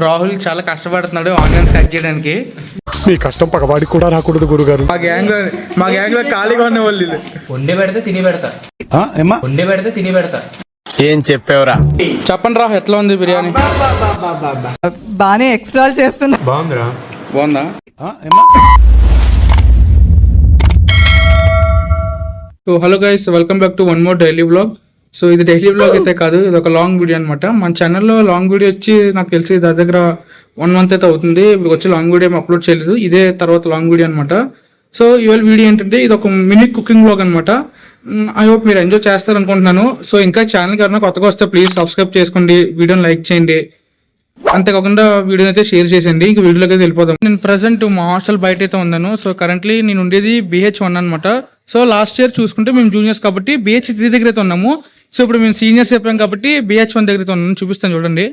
రాహుల్ చాలా కష్టపడుతున్నాడు onions cut చేయడానికి. మీ కష్టం పగవాడికి కూడా రాకూడదు గురుగారు. మా గ్యాంగ్ లో ఖాళీగా ఉన్న వాళ్ళు వీళ్ళు. వండి పెడితే తిని పెడతా. వండి పెడితే తిని పెడతా. ఏం చెప్పావురా? చెప్పండి రా, ఎట్లా ఉంది బిర్యానీ? బానే ఎక్స్ట్రా చేస్తున్నా. బాగుందా? So hello guys, welcome back to one more daily vlog. So ఇది డైలీ వ్లాగ్ అయితే కాదు, ఇది ఒక లాంగ్ వీడియో అనమాట. మన ఛానల్లో లాంగ్ వీడియో వచ్చి నాకు తెలిసి దగ్గర 1 month అయితే అవుతుంది వచ్చి లాంగ్ వీడియో అప్లోడ్ చేయలేదు. ఇదే తర్వాత లాంగ్ వీడియో అనమాట. సో ఇవాళ వీడియో ఏంటంటే ఇది ఒక మినీ కుకింగ్ వ్లాగ్ అనమాట. ఐ హోప్ మీరు ఎంజాయ్ చేస్తారు అనుకుంటున్నాను. సో ఇంకా ఛానల్కి ఎవరైనా కొత్తగా వస్తే ప్లీజ్ సబ్స్క్రైబ్ చేసుకోండి, వీడియోని లైక్ చేయండి, అంతేకాకుండా వీడియోని అయితే షేర్ చేసేయండి. ఇంక వీడియోలోకి అయితే వెళ్ళిపోదాం. నేను ప్రజెంట్ మా హాస్టల్ బయట అయితే ఉన్నాను. సో కరెంట్లీ నేను ఉండేది BH1 అనమాట. సో లాస్ట్ ఇయర్ చూసుకుంటే మేము జూనియర్స్ కాబట్టి BH3 దగ్గర అయితే ఉన్నాము. సో ఇప్పుడు మేము సీనియర్స్ చెప్పాం కాబట్టి BH1 దగ్గర అయితే ఉన్నాను. చూపిస్తాను చూడండి.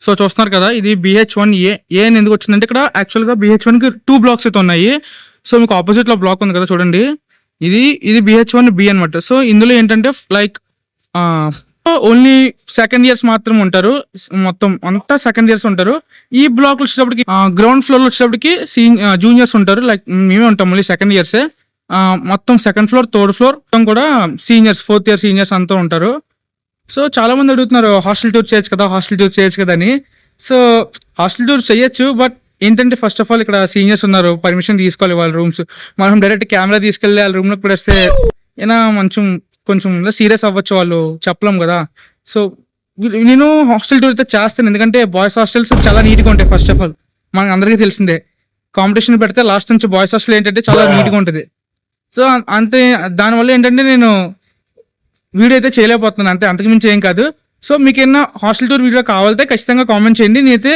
సో చూస్తున్నారు కదా, ఇది BH1A. ఏ అని ఎందుకు వచ్చిందంటే ఇక్కడ యాక్చువల్గా BH1కి 2 blocks అయితే ఉన్నాయి. సో మీకు ఆపోజిట్లో బ్లాక్ ఉంది కదా చూడండి, ఇది BH1B అనమాట. సో ఇందులో ఏంటంటే లైక్ ఓన్లీ సెకండ్ ఇయర్స్ మాత్రం ఉంటారు, మొత్తం అంతా సెకండ్ ఇయర్స్ ఉంటారు. ఈ బ్లాక్ వచ్చేటప్పటికి గ్రౌండ్ ఫ్లోర్ వచ్చేటప్పటికి జూనియర్స్ ఉంటారు, లైక్ మేమే ఉంటాం మళ్ళీ సెకండ్ ఇయర్సే. మొత్తం సెకండ్ ఫ్లోర్, థర్డ్ ఫ్లోర్ కూడా సీనియర్స్, 4th year సీనియర్స్ అంతా ఉంటారు. సో చాలా మంది అడుగుతున్నారు హాస్టల్ టూర్ చేయొచ్చు కదా అని. సో హాస్టల్ టూర్ చేయొచ్చు, బట్ ఏంటంటే ఫస్ట్ ఆఫ్ ఆల్ ఇక్కడ సీనియర్స్ ఉన్నారు, పర్మిషన్ తీసుకోవాలి వాళ్ళ రూమ్స్. మనం డైరెక్ట్ కెమెరా తీసుకెళ్ళి వాళ్ళ రూమ్లోకి పెడేస్తే ఏనా కొంచెం సీరియస్ అవ్వచ్చు, వాళ్ళు చెప్పలేం కదా. సో నేను హాస్టల్ టూర్ అయితే చేస్తాను, ఎందుకంటే బాయ్స్ హాస్టల్స్ చాలా నీట్గా ఉంటాయి. ఫస్ట్ ఆఫ్ ఆల్ మనకు అందరికీ తెలిసిందే, కాంపిటీషన్ పెడితే లాస్ట్ నుంచి బాయ్స్ హాస్టల్ ఏంటంటే చాలా నీట్గా ఉంటుంది. సో అంతే, దానివల్ల ఏంటంటే నేను వీడియో అయితే చేయలేకపోతున్నాను, అంతకుమించి ఏం కాదు. సో మీకు ఏమన్నా హాస్టల్ టూర్ వీడియో కావాలంటే ఖచ్చితంగా కామెంట్ చేయండి, నేనైతే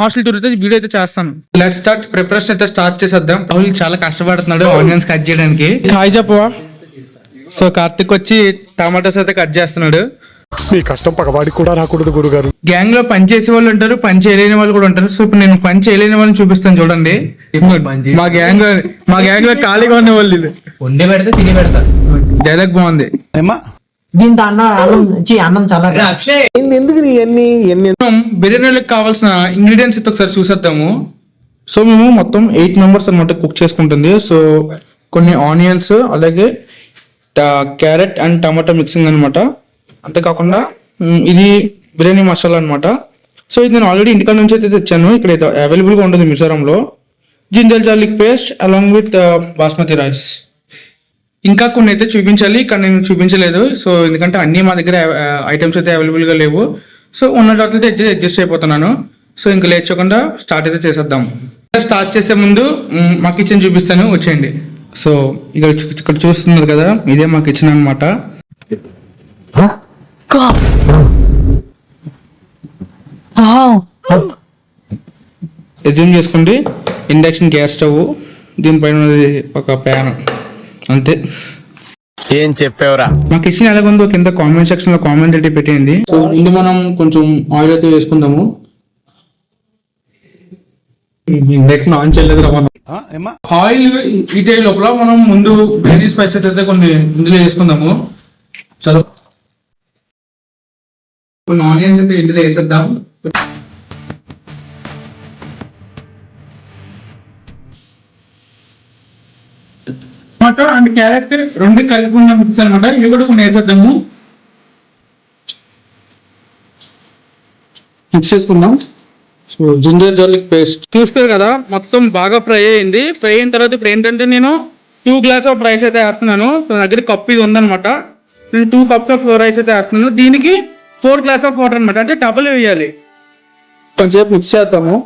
హాస్టల్ టూర్ అయితే వీడియో అయితే చేస్తాను. లెట్స్ స్టార్ట్, ప్రిపరేషన్ అయితే స్టార్ట్ చేసేద్దాం. రాహుల్ చాలా కష్టపడుతున్నాడు ఆనియన్స్ కట్ చేయడానికి. హాయ్ చెప్పవా. సో కార్తిక్ వచ్చి టమాటోస్ అయితే కట్ చేస్తున్నాడు. మీ కష్టం పగవాడికి కూడా రాకూడదు గురుగారు. గ్యాంగ్ లో పని చేసే వాళ్ళు ఉంటారు, పని చేయలేని వాళ్ళు కూడా ఉంటారు. సో ఇప్పుడు నేను పని చేయలేని వాళ్ళని చూపిస్తాను చూడండి. మా గ్యాంగ్ లో ఖాళీగా ఉన్న వాళ్ళు ఇది. వండి పెడితే తిని పెడతా. డైలాగ్ బాగుంది. దీంతో అన్నం చాలా బిర్యానీలకు కావాల్సిన ఇంగ్రీడియంట్స్ అయితే ఒకసారి చూసేద్దాము. సో మేము మొత్తం 8 members అనమాట కుక్ చేసుకుంటుంది. సో కొన్ని ఆనియన్స్, అలాగే క్యారెట్ అండ్ టమాటో మిక్సింగ్ అనమాట. అంతేకాకుండా ఇది బిర్యానీ మసాలా అనమాట. సో ఇది నేను ఆల్రెడీ ఇంటికాడ నుంచి అయితే తెచ్చాను, ఇక్కడ అయితే అవైలబుల్గా ఉంటుంది మిజోరంలో. Ginger garlic paste along with basmati rice. ఇంకా కొన్ని అయితే చూపించాలి, కానీ నేను చూపించలేదు. సో ఎందుకంటే అన్నీ మా దగ్గర ఐటమ్స్ అయితే అవైలబుల్గా లేవు. సో ఉన్న చోట్లయితే అడ్జస్ట్ అయిపోతున్నాను. సో ఇంకా లేచకుండా స్టార్ట్ అయితే చేసేద్దాం. స్టార్ట్ చేసే ముందు మా కిచెన్ చూపిస్తాను, వచ్చేయండి. సో ఇక్కడ చూస్తున్నారు కదా, ఇదే మా కిచెన్ అనమాట. ఎజ్యూమ్ చేసుకోండి, ఇండక్షన్ గ్యాస్ స్టవ్, దీనిపైన ఒక ప్యాన్, అంతే. ఏం చెప్పావురా? మా కిచెన్ ఎలాగుందో కింద కామెంట్ సెక్షన్ లో కామెంట్ అయితే పెట్టేయండి. సో ముందు మనం కొంచెం ఆయిల్ అయితే వేసుకుందాము. ఇండక్షన్ ఆన్ చేయలేదు కదా. ఆయిల్ హీట్ అయ్యే లోపల మనం ముందు బిర్యానీ స్పైసెస్ అయితే కొన్ని ఇందులో వేసుకుందాము. చలో కొన్ని ఆనియన్స్ అయితే ఇందులో వేసేద్దాం. టమాటో అండ్ క్యారెట్ రెండు కలిపి ఉన్న మిక్స్ అనమాట, ఇవి కూడా కొన్ని వేసేద్దాము. మిక్స్ చేసుకుందాం. సో జింజర్ గార్లిక్ పేస్ట్ చూస్తారు కదా, మొత్తం బాగా ఫ్రై అయింది. ఫ్రై అయిన తర్వాత ఇప్పుడు ఏంటంటే నేను 2 glasses ఆఫ్ రైస్ అయితే వేస్తున్నాను. సో దగ్గర కప్ ఇది ఉందనమాట, నేను 2 cups ఆఫ్ రైస్ అయితే వేస్తున్నాను. దీనికి 4 glasses ఆఫ్ వాటర్ అనమాట, అంటే డబుల్ వేయాలి. కొంచెం మిక్స్ చేద్దాము.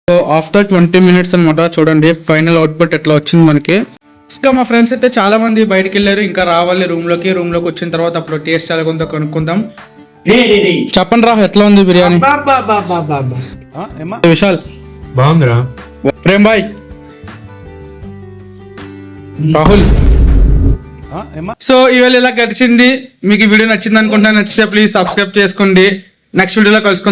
సో ఆఫ్టర్ 20 minutes అనమాట, చూడండి ఫైనల్ అవుట్పుట్ ఎట్లా వచ్చింది మనకి. ఇంకా మా ఫ్రెండ్స్ అయితే చాలా మంది బయటకు వెళ్ళారు, ఇంకా రావాలి రూమ్లోకి వచ్చిన తర్వాత అప్పుడు టేస్ట్ ఎలా ఉందో కనుక్కుందాం. చెప్పండి రా ఎట్లా ఉంది బిర్యానీ విశాల్ బాగుందిరా. ప్రేమ్ బాయ్ రాహుల్. సో ఈవేళ ఇలా గడిచింది. మీకు ఈ వీడియో నచ్చింది అనుకుంటా. నచ్చితే ప్లీజ్ సబ్స్క్రైబ్ చేసుకోండి. నెక్స్ట్ వీడియోలో కలుసుకుందాం.